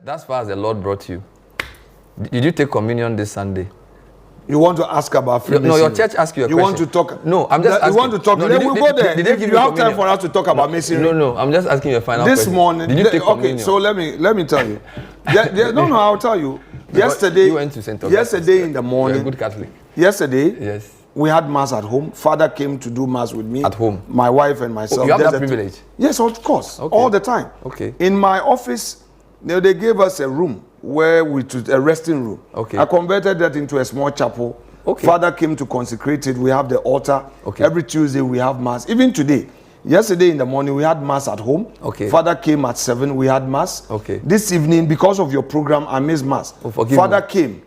That's far as the Lord brought you. Did you take communion this Sunday? You want to ask about Freemasonry? No, your church asked you a question. You want to talk? No, I'm just asking. You want to talk? No, Then we'll go there. Did If you have time for us to talk about Masonry. No, I'm just asking you a final this question. Morning, did you take communion? Okay, so let me tell you. No, I'll tell you. Yesterday, you went to St. Augustine. Yesterday in the morning. You're a good Catholic. Yesterday, yes. We had mass at home. Father came to do mass with me. At home? My wife and myself. Oh, you have that privilege? Yes, of course. Okay. All the time. Okay. In my office, they gave us a room where a resting room. Okay. I converted that into a small chapel. Okay. Father came to consecrate it. We have the altar. Okay. Every Tuesday we have mass. Even today. Yesterday in the morning we had mass at home. Okay. Father came at 7. We had mass. Okay. This evening, because of your program, I missed mass. Oh, forgive Father me. came.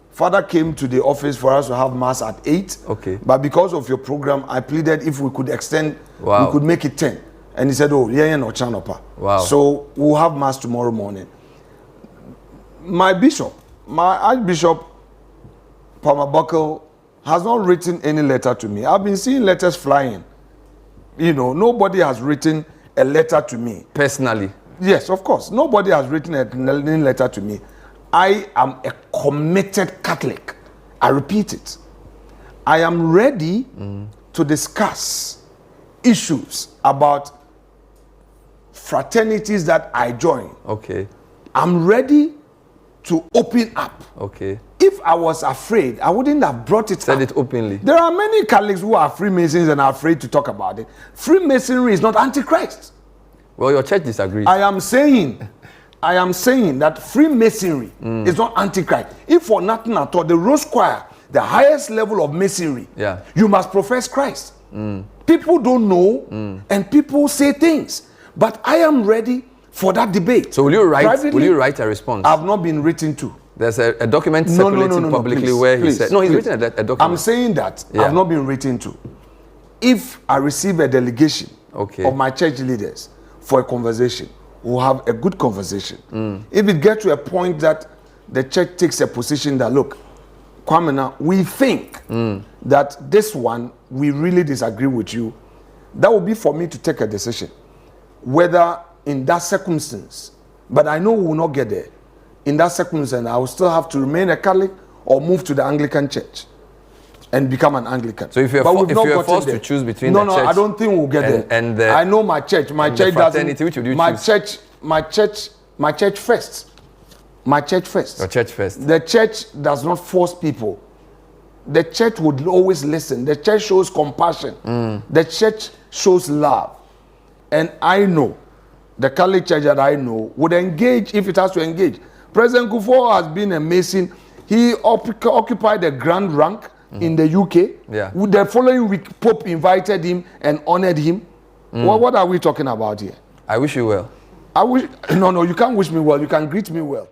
Father came to the office for us to have mass at 8. Okay. But because of your program, I pleaded if we could extend, wow. we could make it 10. And he said, oh, yeah, no chanopa. Wow. So we'll have mass tomorrow morning. My bishop, my Archbishop Palmer Buckle, has not written any letter to me. I've been seeing letters flying. You know, nobody has written a letter to me. Personally? Yes, of course. Nobody has written any letter to me. I am a committed Catholic. I repeat it. I am ready to discuss issues about fraternities that I join. Okay. I'm ready to open up. Okay. If I was afraid, I wouldn't have brought it Said up. it openly. There are many Catholics who are Freemasons and are afraid to talk about it. Freemasonry is not Antichrist. Well, your church disagrees. I am saying that Freemasonry is not Antichrist. If for nothing at all, the Rose Choir, the highest level of Masonry, yeah. You must profess Christ. People don't know, and people say things. But I am ready for that debate. So will you write? Privately, will you write a response? I've not been written to. There's a document circulating publicly please, where he please, said, no, he's please. written a document. I'm saying that I've not been written to. If I receive a delegation of my church leaders for a conversation, we'll have a good conversation. If it gets to a point that the church takes a position that, look, Kwamena, we think that this one, we really disagree with you, that will be for me to take a decision. Whether in that circumstance, but I know we will not get there. In that circumstance, I will still have to remain a Catholic or move to the Anglican church and become an Anglican. So if you're, forced to choose between the church, I don't think we'll get there. I know my church. My church doesn't. Which would you choose? My church first. My church first. Your church first. The church does not force people. The church would always listen. The church shows compassion. The church shows love. And I know, the Catholic Church that I know would engage if it has to engage. President Kufuor has been a Mason. He occupied a grand rank in the UK. Yeah. The following week, Pope invited him and honored him. What are we talking about here? I wish you well. No, you can't wish me well. You can greet me well.